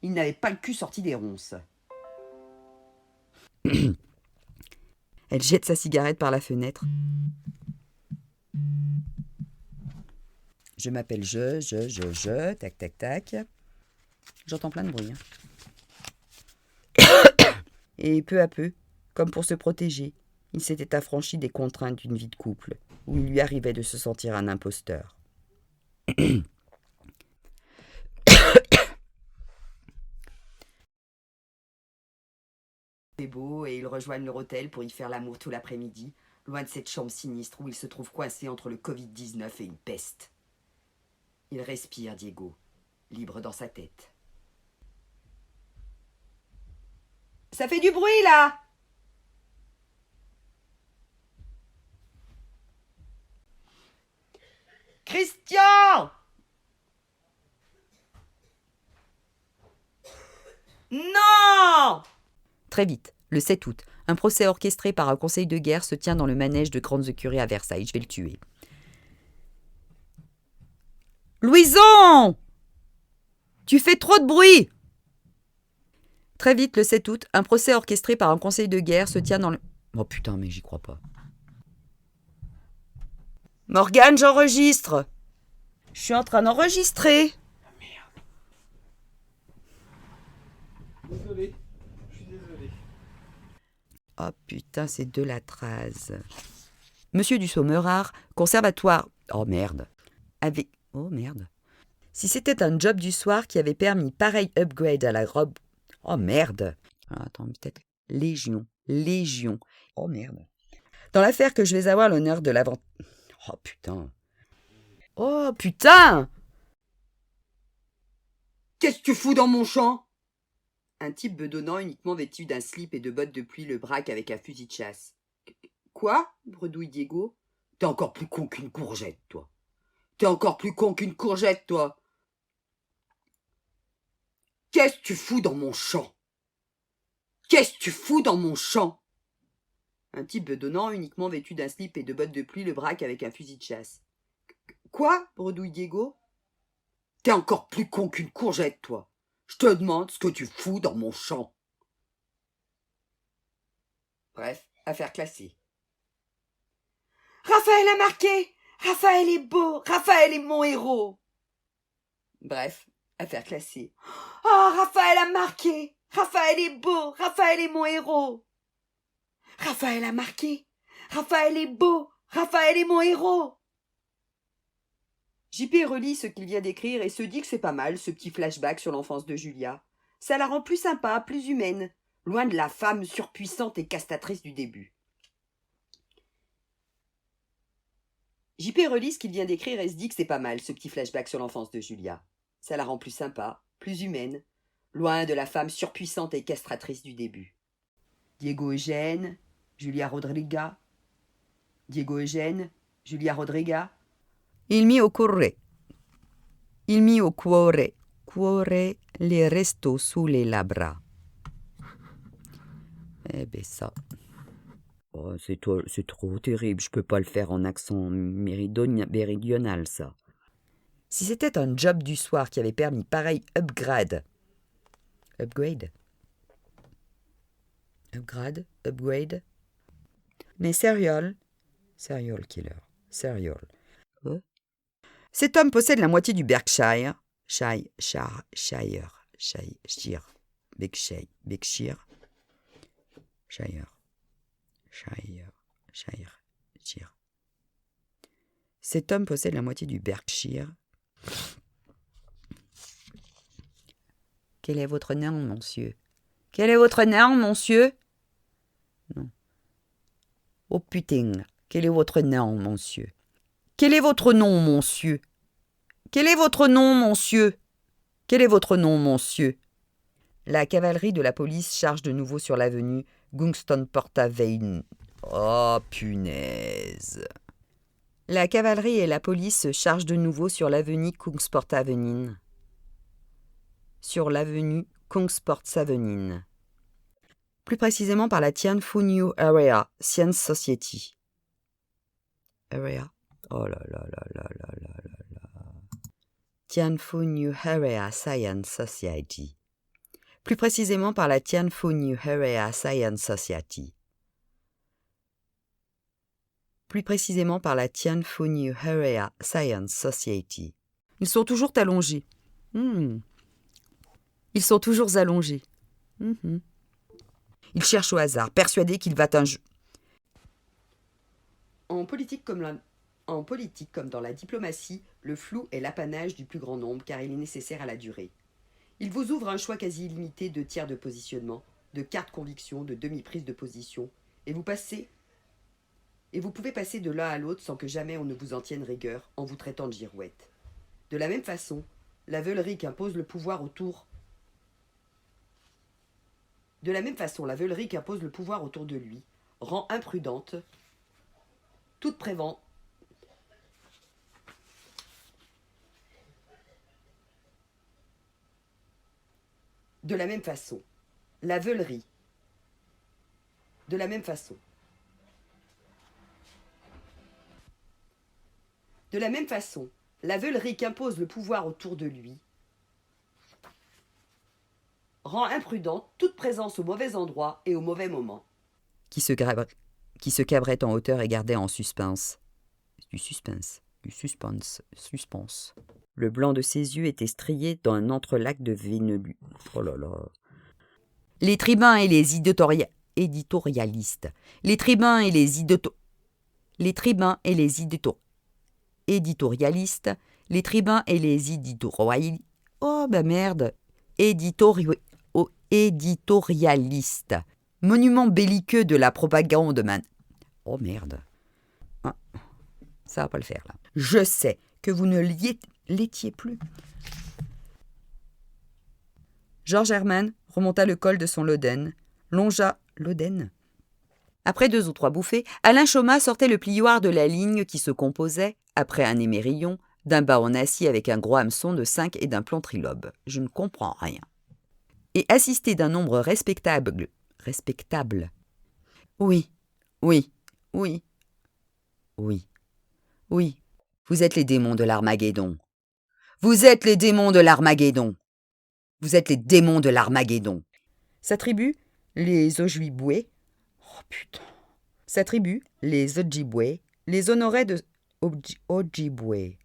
Il n'avait pas le cul sorti des ronces. Elle jette sa cigarette par la fenêtre. Je m'appelle tac, tac, tac. J'entends plein de bruit. Et peu à peu, comme pour se protéger, il s'était affranchi des contraintes d'une vie de couple, où il lui arrivait de se sentir un imposteur. C'est beau et ils rejoignent leur hôtel pour y faire l'amour tout l'après-midi, loin de cette chambre sinistre où il se trouve coincé entre le Covid-19 et une peste. Il respire, Diego, libre dans sa tête. Ça fait du bruit, là! Christian! Non! Très vite, le 7 août, un procès orchestré par un conseil de guerre se tient dans le manège de Grandes Écuries à Versailles. Je vais le tuer. Louison! Tu fais trop de bruit! Très vite, le 7 août, un procès orchestré par un conseil de guerre se tient dans le... Oh putain, mais j'y crois pas. Morgane, j'enregistre! Je suis en train d'enregistrer! Désolé, je suis désolé. Oh putain, c'est de la trase. Monsieur Dussault-Meurard, conservatoire... Oh merde. Avec... Oh merde. Si c'était un job du soir qui avait permis pareil upgrade à la robe... Oh merde. Ah, attends, peut-être... Légion. Oh merde. Dans l'affaire que je vais avoir l'honneur de l'avant... Oh putain. Oh putain! Qu'est-ce que tu fous dans mon champ? Un type bedonnant uniquement vêtu d'un slip et de bottes de pluie le braque avec un fusil de chasse. Quoi? Bredouille Diego. T'es encore plus con qu'une courgette, toi. T'es encore plus con qu'une courgette, toi. Qu'est-ce que tu fous dans mon champ? Qu'est-ce que tu fous dans mon champ? Un type bedonnant uniquement vêtu d'un slip et de bottes de pluie le braque avec un fusil de chasse. Quoi? Bredouille Diego. T'es encore plus con qu'une courgette, toi. Je te demande ce que tu fous dans mon champ. Bref, affaire classée. Raphaël a marqué! Raphaël est beau! Raphaël est mon héros! Bref, affaire classée. Oh, Raphaël a marqué! Raphaël est beau! Raphaël est mon héros! Raphaël a marqué! Raphaël est beau! Raphaël est mon héros! JP relit ce qu'il vient d'écrire et se dit que c'est pas mal, ce petit flashback sur l'enfance de Julia. Ça la rend plus sympa, plus humaine, loin de la femme surpuissante et castatrice du début. JP relit ce qu'il vient d'écrire et se dit que c'est pas mal, ce petit flashback sur l'enfance de Julia. Ça la rend plus sympa, plus humaine, loin de la femme surpuissante et castratrice du début. Diego Eugène, Julia Rodriga. Diego Eugène, Julia Rodriga. Il mi occorre, cuore le resto sulle labbra. Eh ben ça... Oh, c'est trop terrible, je peux pas le faire en accent méridional, ça. Si c'était un job du soir qui avait permis pareil upgrade. Mais serial killer. Cet homme possède la moitié du Berkshire. Cet homme possède la moitié du Berkshire. Quel est votre nom, monsieur? Quel est votre nom, monsieur? Non. Oh putain, quel est votre nom, monsieur? Quel est votre nom, monsieur? Quel est votre nom, monsieur? Quel est votre nom, monsieur? La cavalerie de la police charge de nouveau sur l'avenue Gungston Porta Vein. Oh, punaise. La cavalerie et la police se chargent de nouveau sur l'avenue Kungsportavenin. Plus précisément par la Tian Phu New Area Science Society. Area? Oh là là là là là là là là. Tian Phu New Area Science Society. Plus précisément par la Tianfu New Area Science Society. Plus précisément par la Tianfu New Area Science Society. Ils sont toujours allongés. Ils sont toujours allongés. Il cherche au hasard, persuadé qu'il va un jour. En politique comme dans la diplomatie, le flou est l'apanage du plus grand nombre car il est nécessaire à la durée. Il vous ouvre un choix quasi illimité de tiers de positionnement, de cartes conviction, de demi-prise de position, et vous pouvez passer de l'un à l'autre sans que jamais on ne vous en tienne rigueur en vous traitant de girouette. De la même façon, la veulerie qu'impose le pouvoir autour de lui rend imprudente toute prévention. De la même façon, la veulerie qu'impose le pouvoir autour de lui rend imprudente toute présence au mauvais endroit et au mauvais moment. Qui se cabrait en hauteur et gardait en suspense. Du suspense. Le blanc de ses yeux était strié d'un entrelac de vénelu. Oh là là. Les tribuns et les éditorialistes. Oh bah merde. Éditorialistes. Monument belliqueux de la propagande Oh merde. Ah, ça va pas le faire là. Je sais que vous ne l'étiez plus. George Herman remonta le col de son loden, longea l'oden. Après 2 ou 3 bouffées, Alain Chauma sortait le plioir de la ligne qui se composait, après un émerillon, d'un bas en acier avec un gros hameçon de 5 et d'un plomb trilobe. Je ne comprends rien. Et assisté d'un nombre respectable. Oui. Vous êtes les démons de l'Armageddon. Sa tribu, les Ojibwe. Oh putain. Sa tribu, les Ojibwe, les honorait de Ojibwe.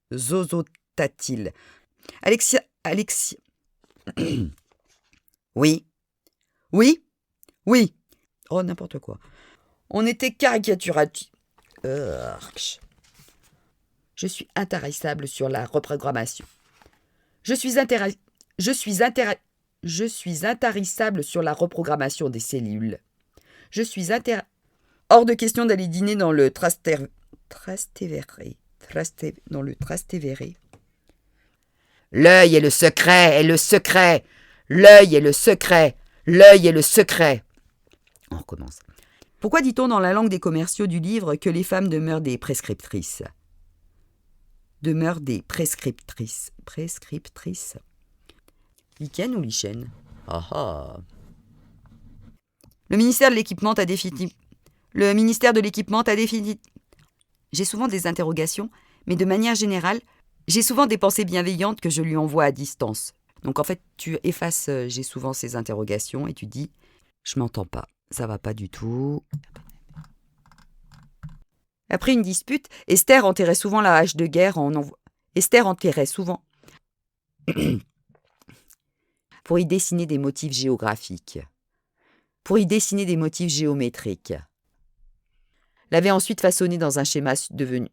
Zozotatil. Alexia. Oui. Oh, n'importe quoi. On était caricaturatif. Je suis intarissable sur la reprogrammation. Je suis intarissable sur la reprogrammation des cellules. Hors de question d'aller dîner dans le Trastevere. L'œil est le secret. On recommence. Pourquoi dit-on dans la langue des commerciaux du livre que les femmes demeurent des prescriptrices? Lichen ou lichen? Ah. Le ministère de l'équipement a défini. J'ai souvent des interrogations, mais de manière générale, j'ai souvent des pensées bienveillantes que je lui envoie à distance. Donc en fait, tu effaces j'ai souvent ces interrogations et tu dis je m'entends pas, ça va pas du tout. Après une dispute, Esther enterrait souvent la hache de guerre pour y dessiner des motifs géographiques, géométriques. L'avait ensuite façonné dans un schéma devenu.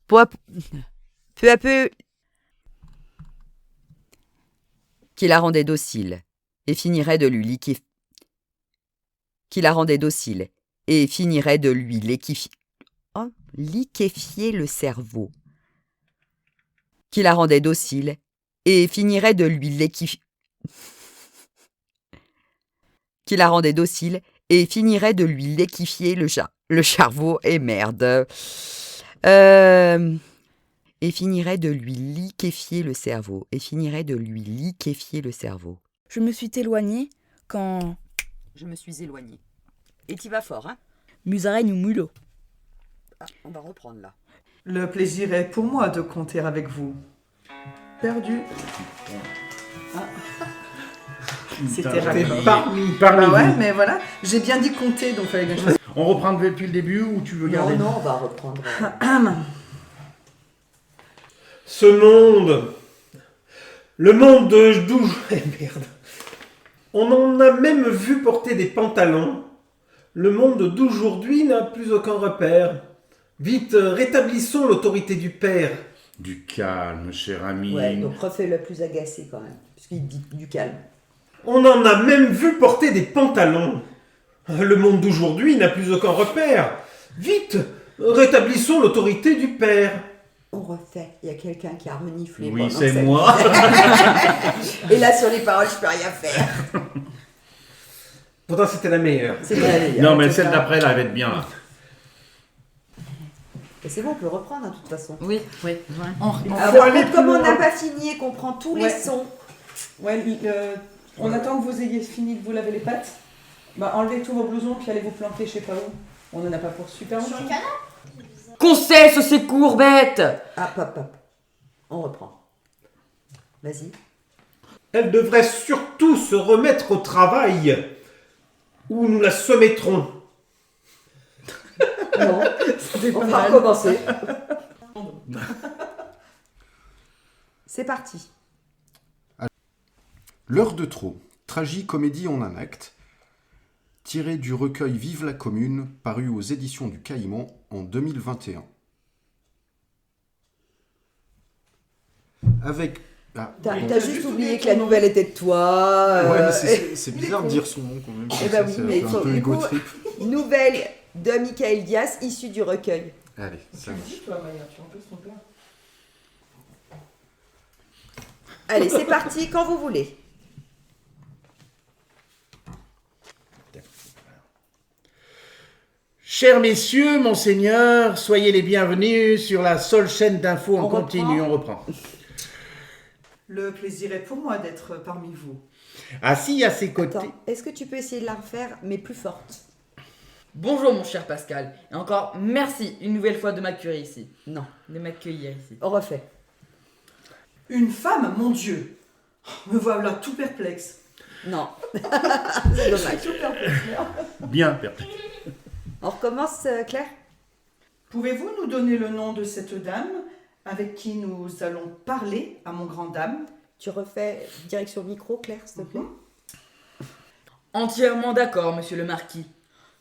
Peu à peu, qui la rendait docile et finirait de lui liquéfier. Liquéfier le cerveau. Qui la rendait docile et finirait de lui liquéfier. Le cerveau et merde. Et finirait de lui liquéfier le cerveau. Je me suis éloignée quand... Et t'y vas fort, hein? Musaraigne ou mulot. Ah, on va reprendre là. Le plaisir est pour moi de compter avec vous. Perdu. Ah. C'était raccord. Parmi Bah ouais, vous. mais voilà. J'ai bien dit compter, donc fallait bien que je fasse. On reprend depuis le début ou tu veux garder? Non, on va reprendre. Ce monde. Le monde d'où... Merde. On en a même vu porter des pantalons. Le monde d'aujourd'hui n'a plus aucun repère. Vite, rétablissons l'autorité du père. Du calme, cher ami. Ouais, donc refais-le plus agacé quand même, puisqu'il dit du calme. On en a même vu porter des pantalons. Le monde d'aujourd'hui n'a plus aucun repère. Vite, rétablissons l'autorité du père. On refait, il y a quelqu'un qui a reniflé. Oui, pendant c'est que ça- moi. Et là, sur les paroles, je peux rien faire. Pourtant, c'était la meilleure. C'est vrai. Non, mais celle d'après, là, elle va être bien, là. Et c'est bon, on peut reprendre, de toute façon. Oui, oui. Alors, faut par aller contre, plus comme on loin. n'a pas fini et qu'on prend tous les Ouais. sons, Ouais, on attend que vous ayez fini de vous laver les pattes. Bah, enlevez tous vos blousons, puis allez vous planter, je sais pas où. On en a pas pour super longtemps. Qu'on cesse ces courbettes. hop. On reprend. Vas-y. Elle devrait surtout se remettre au travail, ou nous la soumettrons. Non, C'était on pas va mal. recommencer. C'est parti. L'heure de trop, tragicomédie en un acte, tiré du recueil Vive la Commune, paru aux éditions du Caïman en 2021. T'as bon. t'as juste oublié que la nouvelle était de toi. Ouais, mais c'est bizarre de dire son nom quand même. Eh ben oui, c'est mais il un faut- peu du ego coup- trip. Nouvelle de Michael Diaz, issue du recueil. Allez, ça marche. Toi, Maya, tu en peux ton plat. Allez, c'est parti, quand vous voulez. Chers messieurs, monseigneur, soyez les bienvenus sur la seule chaîne d'infos en On continu. reprend. On reprend. Le plaisir est pour moi d'être parmi vous. Assis à ses côtés. Attends, est-ce que tu peux essayer de la refaire, mais plus forte? Bonjour mon cher Pascal. Et encore merci une nouvelle fois de m'accueillir ici. Non, De m'accueillir ici. on refait. Une femme, mon Dieu. Me voilà tout perplexe. Non, c'est dommage. Tout perplexe. Bien, père. On recommence, Claire? Pouvez-vous nous donner le nom de cette dame avec qui nous allons parler à mon grand dame? Tu refais direction micro, Claire, s'il te plaît? Entièrement d'accord, monsieur le marquis.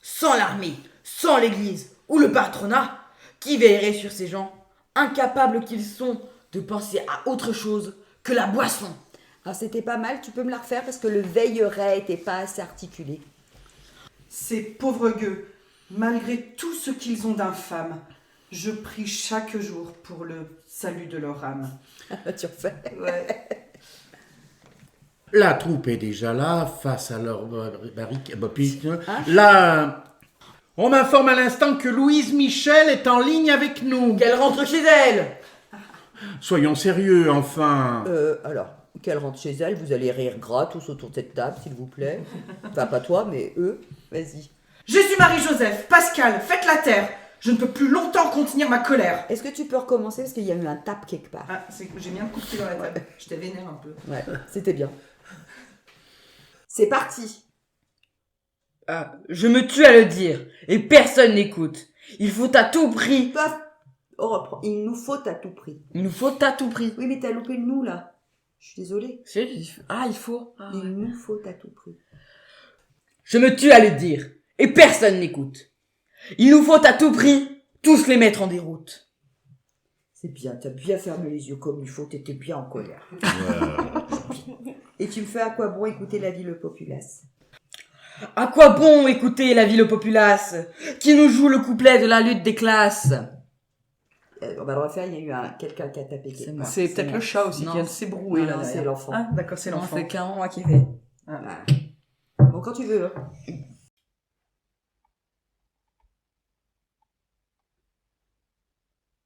Sans l'armée, sans l'église ou le patronat, qui veillerait sur ces gens, incapables qu'ils sont de penser à autre chose que la boisson? Ah, c'était pas mal, tu peux me la refaire parce que le veilleret était pas assez articulé. Ces pauvres gueux, malgré tout ce qu'ils ont d'infâme, je prie chaque jour pour le salut de leur âme. Tu refais? Ouais. La troupe est déjà là, face à leur barricade. Hein? Là, on m'informe à l'instant que Louise Michel est en ligne avec nous. Qu'elle rentre chez elle. Soyons sérieux, enfin. Alors, qu'elle rentre chez elle, vous allez rire gras tous autour de cette table, s'il vous plaît. Enfin, pas toi, mais eux. Vas-y. Jésus, Marie-Joseph, Pascal, faites la terre. Je ne peux plus longtemps contenir ma colère. Est-ce que tu peux recommencer parce qu'il y a eu un tap quelque part? Ah, c'est que j'ai mis un coup de pied dans la table. Je t'ai vénère un peu. Ouais, c'était bien. C'est parti. Ah, je me tue à le dire, et personne n'écoute. Il faut à tout prix. Paf. On reprend. Il nous faut à tout prix. Il nous faut à tout prix. Oui, mais t'as loupé le nous, là. Je suis désolée. Ah, il faut. Ah, Il ouais. nous faut à tout prix. Je me tue à le dire, et personne n'écoute. Il nous faut à tout prix tous les mettre en déroute. C'est bien, t'as bien fermé les yeux comme il faut, t'étais bien en colère. Et tu me fais à quoi bon écouter la vie le populace? À quoi bon écouter la ville populace qui nous joue le couplet de la lutte des classes? On va le refaire, il y a eu quelqu'un qui a tapé quelque C'est part. moi. C'est peut-être moi. le chat aussi Non. qui vient de s'ébrouer Non, là non, derrière. c'est l'enfant. Ah, d'accord, c'est l'enfant. C'est clairement moi qui vais. Ah. Bon, quand tu veux. Hein.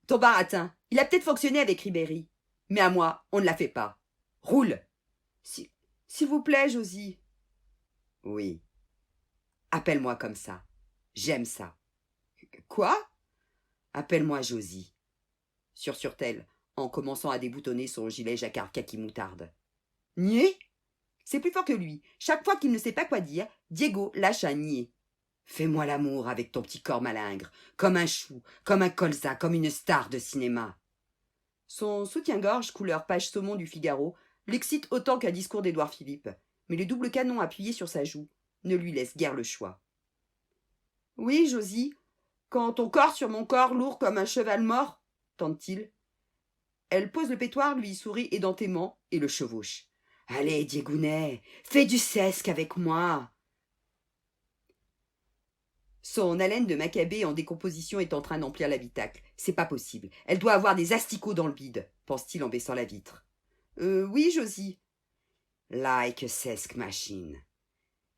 Ton baratin, il a peut-être fonctionné avec Ribéry, mais à moi, on ne l'a fait pas. Roule. S'il vous plaît, Josie. Oui. Appelle-moi comme ça. J'aime ça. Quoi? Appelle-moi Josie. sursure-t-elle, en commençant à déboutonner son gilet jacquard kaki moutarde. Nier? C'est plus fort que lui. Chaque fois qu'il ne sait pas quoi dire, Diego lâche un nier. Fais-moi l'amour avec ton petit corps malingre, comme un chou, comme un colza, comme une star de cinéma. Son soutien-gorge, couleur page saumon du Figaro, l'excite autant qu'un discours d'Édouard Philippe, mais le double canon appuyé sur sa joue ne lui laisse guère le choix. Oui, Josie, quand ton corps sur mon corps, lourd comme un cheval mort, tente-t-il. Elle pose le pétoire, lui sourit édentément et le chevauche. Allez, Diegounet, fais du sesque avec moi. Son haleine de Maccabée en décomposition est en train d'emplir l'habitacle. C'est pas possible. Elle doit avoir des asticots dans le bide, pense-t-il en baissant la vitre. Oui, Josie. Like a sesque machine.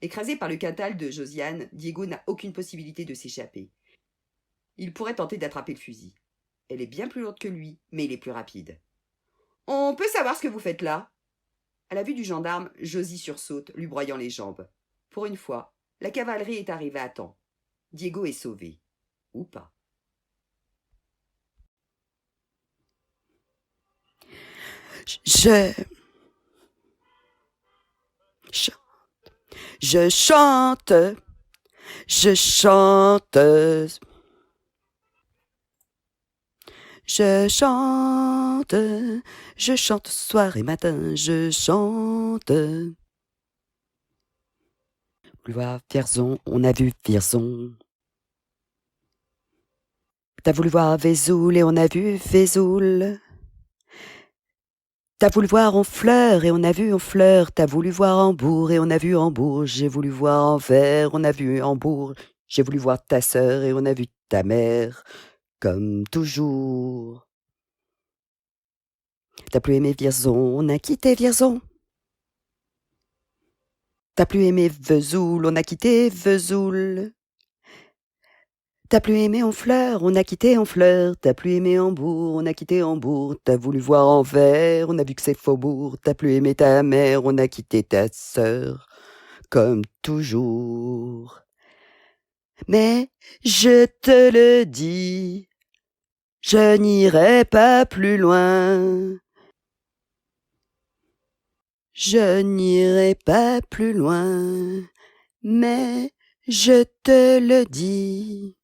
Écrasé par le quintal de Josiane, Diego n'a aucune possibilité de s'échapper. Il pourrait tenter d'attraper le fusil. Elle est bien plus lourde que lui, mais il est plus rapide. On peut savoir ce que vous faites là? À la vue du gendarme, Josie sursaute, lui broyant les jambes. Pour une fois, la cavalerie est arrivée à temps. Diego est sauvé. Ou pas. Je chante, je chante, je chante soir et matin, je chante. Voir Vierzon, on a vu Vierzon. T'as voulu voir Vesoul et on a vu Vesoul. T'as voulu voir Honfleur et on a vu Honfleur. T'as voulu voir Hambourg et on a vu Hambourg. J'ai voulu voir Anvers, on a vu Hambourg. J'ai voulu voir ta sœur et on a vu ta mère, comme toujours. T'as plus aimé Vierzon, on a quitté Vierzon. T'as plus aimé Vesoul, on a quitté Vesoul. T'as plus aimé Honfleur, on a quitté Honfleur. T'as plus aimé Hambourg, on a quitté Hambourg. T'as voulu voir Anvers, on a vu que c'est Faubourg. T'as plus aimé ta mère, on a quitté ta sœur, comme toujours. Mais je te le dis, je n'irai pas plus loin. Je n'irai pas plus loin, mais je te le dis.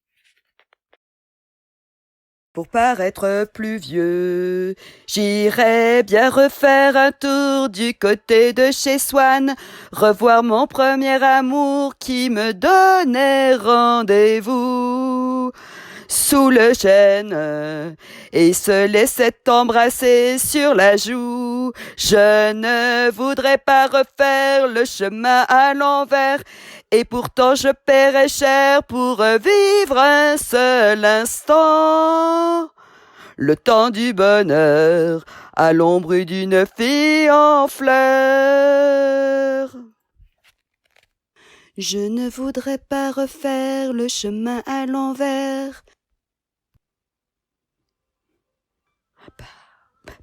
Pour paraître plus vieux, j'irai bien refaire un tour du côté de chez Swann, revoir mon premier amour qui me donnait rendez-vous sous le chêne et se laissait embrasser sur la joue. Je ne voudrais pas refaire le chemin à l'envers, et pourtant je paierais cher pour vivre un seul instant, le temps du bonheur à l'ombre d'une fille en fleurs. Je ne voudrais pas refaire le chemin à l'envers.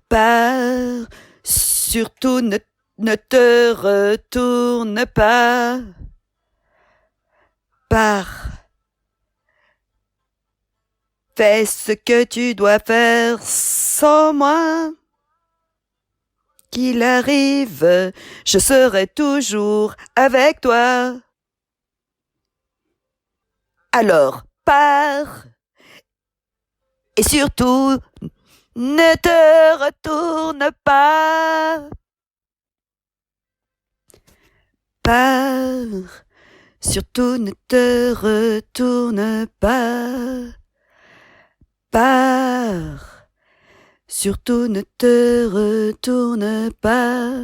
Pars, surtout ne te retourne pas. Pars, fais ce que tu dois faire sans moi. Qu'il arrive, je serai toujours avec toi. Alors, pars, et surtout, ne te retourne pas. Pars, surtout ne te retourne pas. Pars, surtout ne te retourne pas.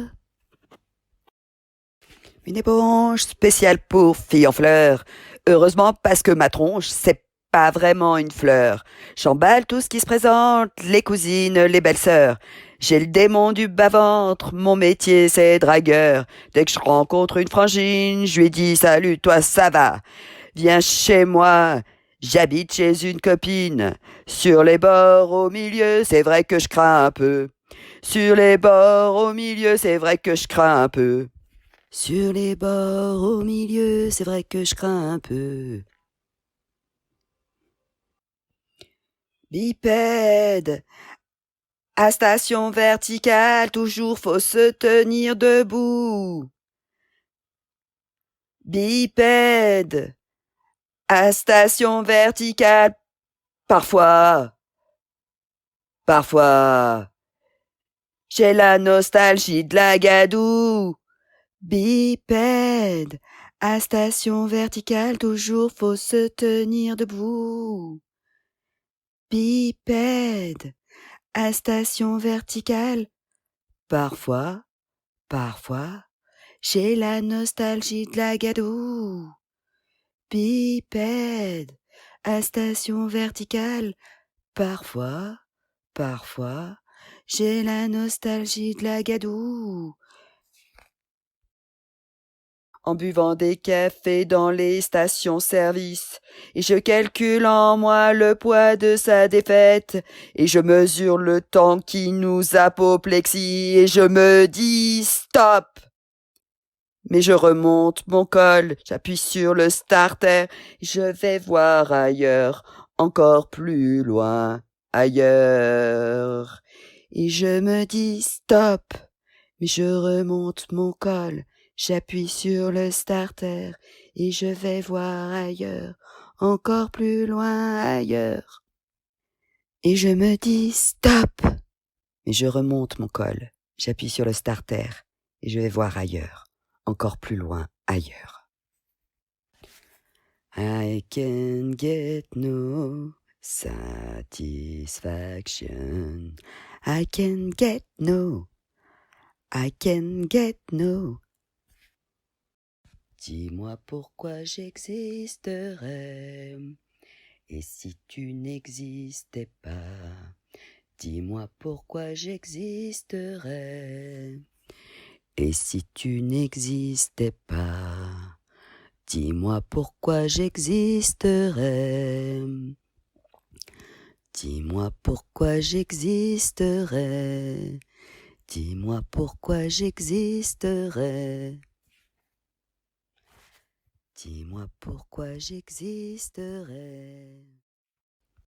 Une éponge spéciale pour filles en fleurs. Heureusement parce que ma tronche, c'est pas vraiment une fleur. J'emballe tout ce qui se présente, les cousines, les belles-sœurs. J'ai le démon du bas-ventre, mon métier c'est dragueur. Dès que je rencontre une frangine, je lui dis « Salut, toi, ça va? Viens chez moi, j'habite chez une copine. Sur les bords au milieu, c'est vrai que je crains un peu. Sur les bords au milieu, c'est vrai que je crains un peu. Sur les bords au milieu, c'est vrai que je crains un peu. » Bipède, À station verticale, toujours faut se tenir debout. Bipède. À station verticale, parfois. J'ai la nostalgie de la gadoue. Bipède. À station verticale, toujours faut se tenir debout. Bipède. À station verticale, parfois, j'ai la nostalgie de la gadoue. Bipède. À station verticale, parfois, j'ai la nostalgie de la gadoue. En buvant des cafés dans les stations-service, et je calcule en moi le poids de sa défaite, et je mesure le temps qui nous apoplexie, et je me dis stop. Mais je remonte mon col, j'appuie sur le starter, je vais voir ailleurs, encore plus loin, ailleurs. Et je me dis stop, mais je remonte mon col, j'appuie sur le starter et je vais voir ailleurs, encore plus loin ailleurs. Et je me dis stop, mais je remonte mon col, j'appuie sur le starter et je vais voir ailleurs, encore plus loin ailleurs. I can get no satisfaction. I can get no. Dis-moi pourquoi j'existerais, et si tu n'existais pas, dis-moi pourquoi j'existerais, et si tu n'existais pas, dis-moi pourquoi j'existerais, dis-moi pourquoi j'existerais, dis-moi pourquoi j'existerais. Dis-moi pourquoi j'existerais.